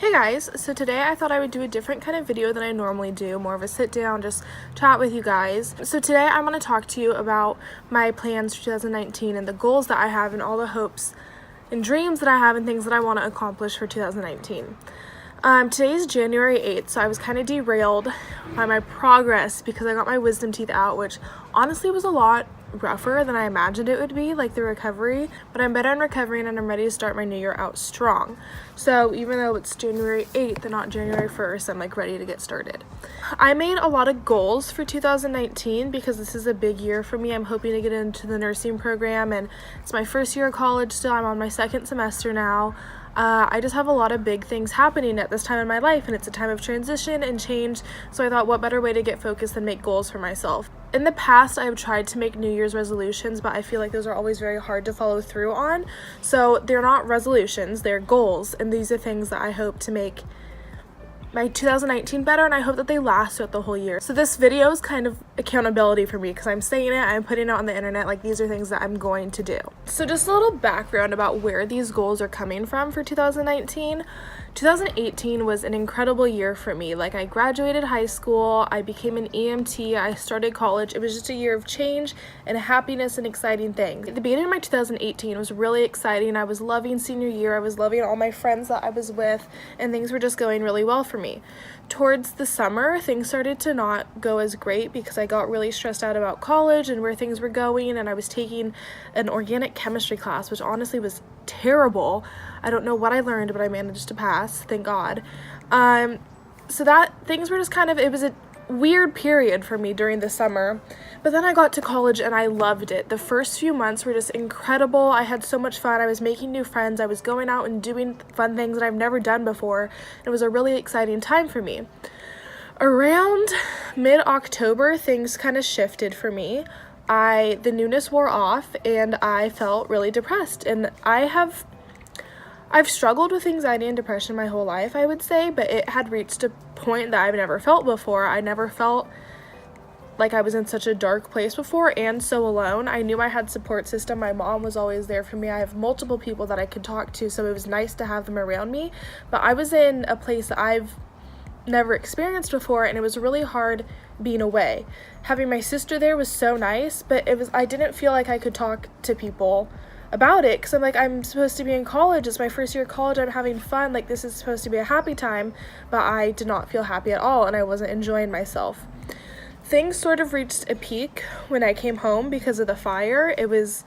Hey guys, so today I thought I would do a different kind of video than I normally do, more of a sit down, just chat with you guys. So today I'm going to talk to you about my plans for 2019 and the goals that I have and all the hopes and dreams that I have and things that I want to accomplish for 2019. Today is January 8th, so I was kind of derailed by my progress because I got my wisdom teeth out, which honestly was a lot rougher than I imagined it would be, like the recovery, but I'm better in recovering and I'm ready to start my new year out strong. So even though it's January 8th and not January 1st, I'm like ready to get started. I made a lot of goals for 2019 because this is a big year for me. I'm hoping to get into the nursing program and it's my first year of college still. I'm on my second semester now. I just have a lot of big things happening at this time in my life, and it's a time of transition and change, so I thought what better way to get focused than make goals for myself. In the past, I've tried to make New Year's resolutions, but I feel like those are always very hard to follow through on, so they're not resolutions, they're goals, and these are things that I hope to make my 2019 better, and I hope that they last throughout the whole year. So this video is kind of accountability for me because I'm saying it, I'm putting it on the internet, like these are things that I'm going to do. So just a little background about where these goals are coming from for 2019. 2018 was an incredible year for me. Like I graduated high school, I became an EMT, I started college. It was just a year of change and happiness and exciting things. At the beginning of my 2018 was really exciting. I was loving senior year, I was loving all my friends that I was with, and things were just going really well for me. Towards the summer, things started to not go as great because I got really stressed out about college and where things were going, and I was taking an organic chemistry class, which honestly was terrible. I don't know what I learned, but I managed to pass, thank God. So that things were just it was a weird period for me during the summer, but then I got to college and I loved it. The first few months were just incredible. I had so much fun. I was making new friends. I was going out and doing fun things that I've never done before. It was a really exciting time for me. Around mid-October, things kind of shifted for me. The newness wore off and I felt really depressed, and I've struggled with anxiety and depression my whole life, I would say, but it had reached a point that I've never felt before. I never felt like I was in such a dark place before and so alone. I knew I had support system. My mom was always there for me. I have multiple people that I could talk to, so it was nice to have them around me. But I was in a place that I've never experienced before, and it was really hard being away. Having my sister there was so nice, but I didn't feel like I could talk to people about it because I'm supposed to be in college. It's my first year of college. I'm having fun. Like, this is supposed to be a happy time, but I did not feel happy at all, and I wasn't enjoying myself. Things sort of reached a peak when I came home because of the fire. It was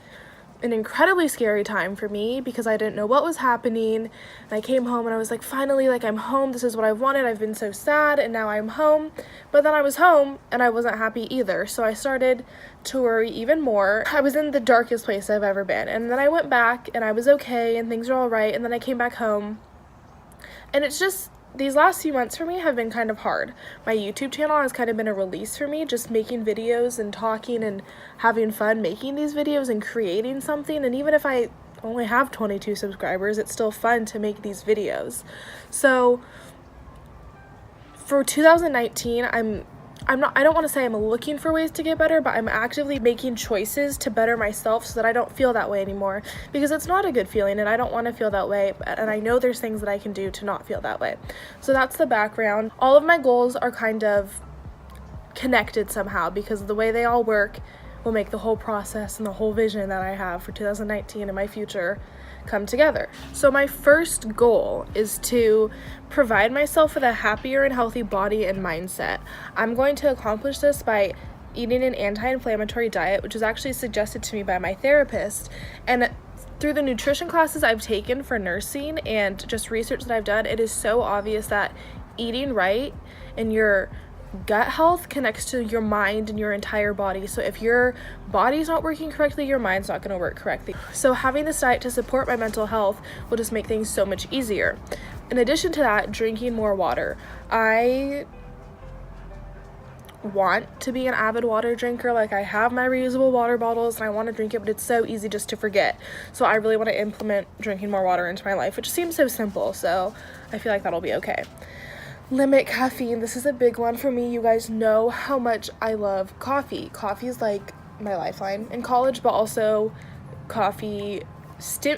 an incredibly scary time for me because I didn't know what was happening, and I came home and I was like, finally, like, I'm home. This is what I wanted. I've been so sad, and now I'm home. But then I was home and I wasn't happy either, so I started to worry even more. I was in the darkest place I've ever been, and then I went back and I was okay and things were all right, and then I came back home, and it's just these last few months for me have been kind of hard. My YouTube channel has kind of been a release for me, just making videos and talking and having fun making these videos and creating something. And even if I only have 22 subscribers, it's still fun to make these videos. So for 2019, I don't want to say I'm looking for ways to get better, but I'm actively making choices to better myself so that I don't feel that way anymore, because it's not a good feeling and I don't want to feel that way, and I know there's things that I can do to not feel that way. So that's the background. All of my goals are kind of connected somehow because the way they all work will make the whole process and the whole vision that I have for 2019 and my future come together. So my first goal is to provide myself with a happier and healthy body and mindset. I'm going to accomplish this by eating an anti-inflammatory diet, which was actually suggested to me by my therapist. And through the nutrition classes I've taken for nursing and just research that I've done, it is so obvious that eating right and your gut health connects to your mind and your entire body. So if your body's not working correctly, your mind's not going to work correctly. So having this diet to support my mental health will just make things so much easier. In addition to that, drinking more water. I want to be an avid water drinker. Like, I have my reusable water bottles and I want to drink it, but it's so easy just to forget. So I really want to implement drinking more water into my life, which seems so simple. So I feel like that'll be okay. Limit caffeine. This is a big one for me. You guys know how much I love coffee. Coffee is like my lifeline in college, but also coffee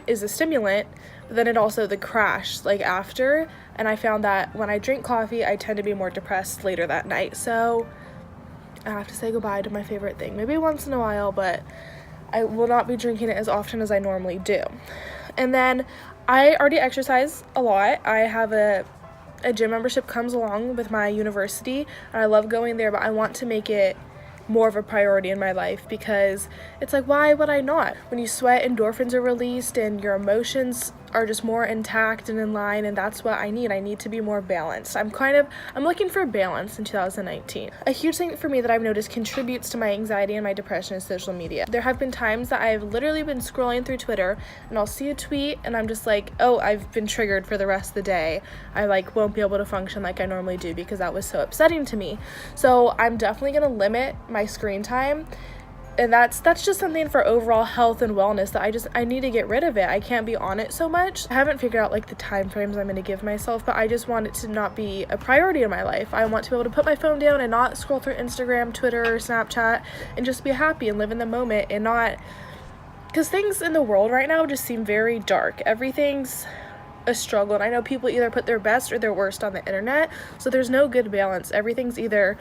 is a stimulant, but then it also the crash like after, and I found that when I drink coffee I tend to be more depressed later that night. So I have to say goodbye to my favorite thing, maybe once in a while, but I will not be drinking it as often as I normally do. And then I already exercise a lot. I have a gym membership comes along with my university, and I love going there, but I want to make it more of a priority in my life, because it's like, why would I not? When you sweat, endorphins are released and your emotions are just more intact and in line, and that's what I need to be more balanced. I'm looking for balance in 2019. A huge thing for me that I've noticed contributes to my anxiety and my depression is social media. There have been times that I've literally been scrolling through Twitter and I'll see a tweet and I'm just like, oh, I've been triggered for the rest of the day. I won't be able to function like I normally do because that was so upsetting to me. So I'm definitely gonna limit my screen time, and that's just something for overall health and wellness that I need to get rid of it. I can't be on it so much. I haven't figured out the time frames I'm going to give myself, but I just want it to not be a priority in my life. I want to be able to put my phone down and not scroll through Instagram, Twitter, or Snapchat, and just be happy and live in the moment, and not, because things in the world right now just seem very dark. Everything's a struggle, and I know people either put their best or their worst on the internet, so there's no good balance. Everything's either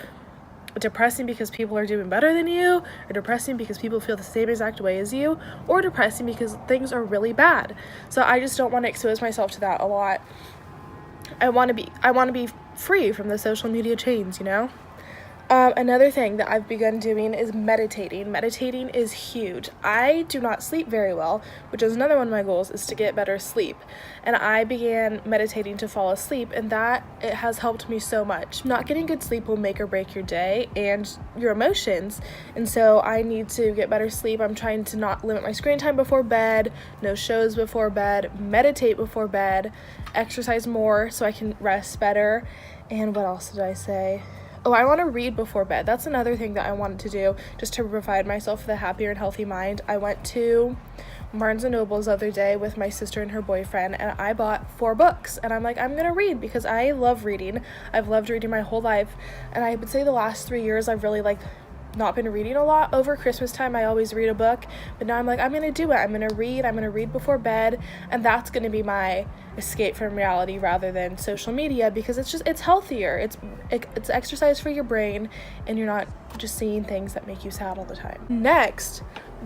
depressing because people are doing better than you, or depressing because people feel the same exact way as you, or depressing because things are really bad. So I just don't want to expose myself to that a lot. I want to be free from the social media chains, Another thing that I've begun doing is meditating. Meditating is huge. I do not sleep very well, which is another one of my goals, is to get better sleep. And I began meditating to fall asleep, and it has helped me so much. Not getting good sleep will make or break your day and your emotions. And so I need to get better sleep. I'm trying to not limit my screen time before bed, no shows before bed, meditate before bed, exercise more so I can rest better. And what else did I say? Oh, I want to read before bed. That's another thing that I wanted to do, just to provide myself with a happier and healthy mind. I went to Barnes & Noble's the other day with my sister and her boyfriend, and I bought 4 books. And I'm like, I'm going to read because I love reading. I've loved reading my whole life. And I would say the last 3 years I've really not been reading a lot. Over Christmas time I always read a book, but now I'm like, I'm gonna do it. I'm gonna read before bed, and that's gonna be my escape from reality rather than social media, because it's healthier. It's exercise for your brain, and you're not just seeing things that make you sad all the time. Next,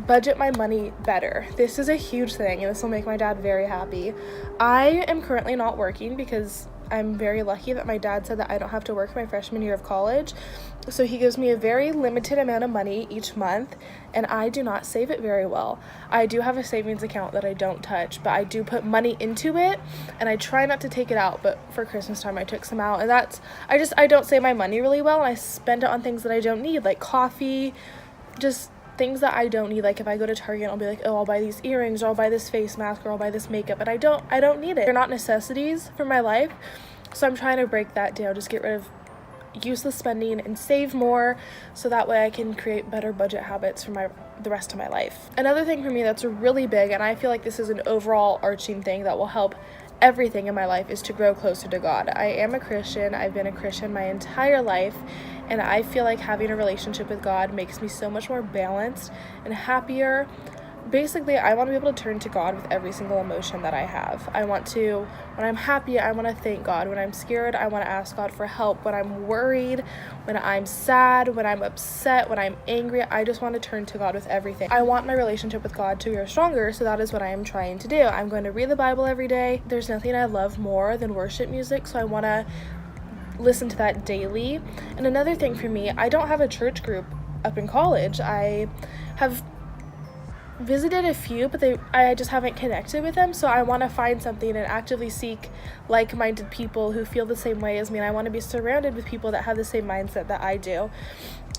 budget my money better. This is a huge thing, and this will make my dad very happy. I am currently not working because I'm very lucky that my dad said that I don't have to work my freshman year of college. So he gives me a very limited amount of money each month, and I do not save it very well. I do have a savings account that I don't touch, but I do put money into it, and I try not to take it out, but for Christmas time I took some out, and I don't save my money really well, and I spend it on things that I don't need, like coffee, just things that I don't need. Like if I go to Target, I'll be like, oh, I'll buy these earrings, or I'll buy this face mask, or I'll buy this makeup, but I don't need it. They're not necessities for my life, so I'm trying to break that down, just get rid of useless spending and save more, so that way I can create better budget habits for the rest of my life. Another thing for me that's really big, and I feel like this is an overall arching thing that will help everything in my life, is to grow closer to God. I am a Christian. I've been a Christian my entire life, and I feel like having a relationship with God makes me so much more balanced and happier. Basically, I want to be able to turn to God with every single emotion that I have. When I'm happy, I want to thank God. When I'm scared, I want to ask God for help. When I'm worried, when I'm sad, when I'm upset, when I'm angry, I just want to turn to God with everything. I want my relationship with God to grow stronger, so that is what I am trying to do. I'm going to read the Bible every day. There's nothing I love more than worship music, so I want to listen to that daily. And another thing for me, I don't have a church group up in college. I have visited a few, but I just haven't connected with them, so I want to find something and actively seek like-minded people who feel the same way as me, and I want to be surrounded with people that have the same mindset that I do.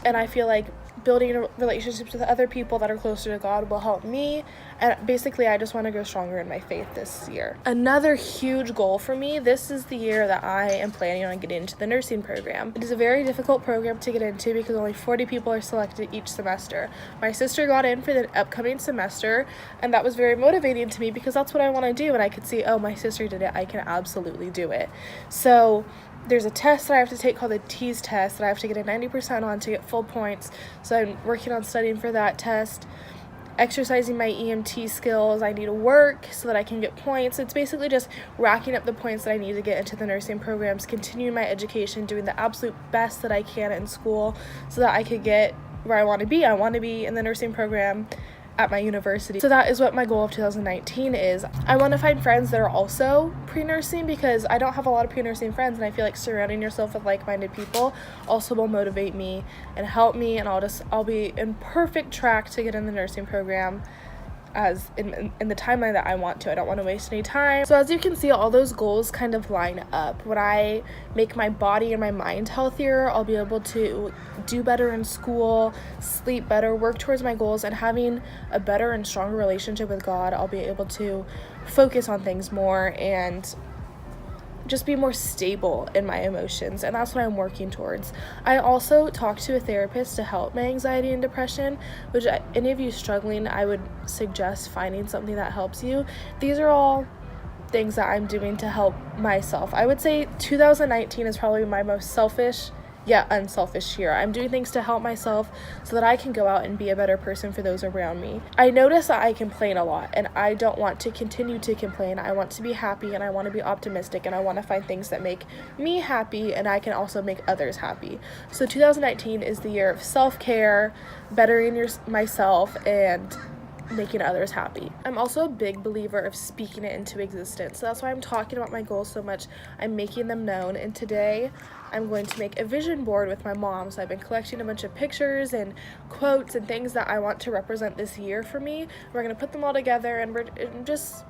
And I feel like building relationships with other people that are closer to God will help me, and basically I just want to grow stronger in my faith this year. Another huge goal for me, this is the year that I am planning on getting into the nursing program. It is a very difficult program to get into because only 40 people are selected each semester. My sister got in for the upcoming semester, and that was very motivating to me because that's what I want to do, and I could see, oh, my sister did it, I can absolutely do it. So there's a test that I have to take called the TEAS test that I have to get a 90% on to get full points, so I'm working on studying for that test. exercising my EMT skills. I need to work so that I can get points. It's basically just racking up the points that I need to get into the nursing programs, continuing my education, doing the absolute best that I can in school so that I could get where I want to be. I want to be in the nursing program at my university. So that is what my goal of 2019 is. I want to find friends that are also pre-nursing because I don't have a lot of pre-nursing friends, and I feel like surrounding yourself with like-minded people also will motivate me and help me, and I'll be in perfect track to get in the nursing program as in the timeline that I want to. I don't want to waste any time. So as you can see, all those goals kind of line up. When I make my body and my mind healthier, I'll be able to do better in school, sleep better, work towards my goals, and having a better and stronger relationship with God, I'll be able to focus on things more and just be more stable in my emotions, and that's what I'm working towards. I also talked to a therapist to help my anxiety and depression, which any of you struggling, I would suggest finding something that helps you. These are all things that I'm doing to help myself. I would say 2019 is probably my most selfish yet unselfish year. I'm doing things to help myself so that I can go out and be a better person for those around me. I notice that I complain a lot, and I don't want to continue to complain. I want to be happy, and I want to be optimistic, and I want to find things that make me happy, and I can also make others happy. So 2019 is the year of self-care, bettering myself, and making others happy. I'm also a big believer of speaking it into existence. So that's why I'm talking about my goals so much. I'm making them known, and today I'm going to make a vision board with my mom. So I've been collecting a bunch of pictures and quotes and things that I want to represent this year for me. We're going to put them all together, and we're just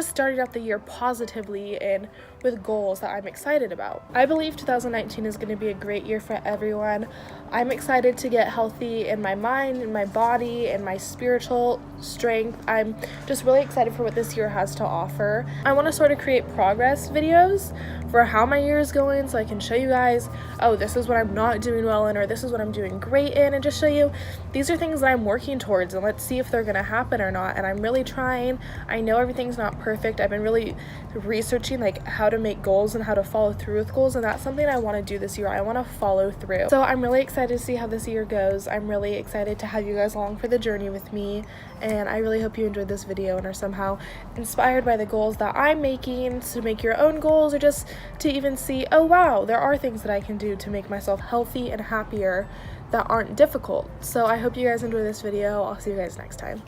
starting out the year positively and with goals that I'm excited about. I believe 2019 is going to be a great year for everyone. I'm excited to get healthy in my mind, in my body, and my spiritual strength. I'm just really excited for what this year has to offer. I want to sort of create progress videos for how my year is going so I can show you guys, oh, this is what I'm not doing well in, or this is what I'm doing great in, and just show you these are things that I'm working towards, and let's see if they're going to happen or not. And I'm really trying. I know everything's not perfect. I've been really researching like how to make goals and how to follow through with goals, and that's something I want to do this year. I want to follow through. So I'm really excited to see how this year goes. I'm really excited to have you guys along for the journey with me, and I really hope you enjoyed this video and are somehow inspired by the goals that I'm making to make your own goals, or just to even see, oh wow, there are things that I can do to make myself healthy and happier that aren't difficult. So I hope you guys enjoy this video. I'll see you guys next time.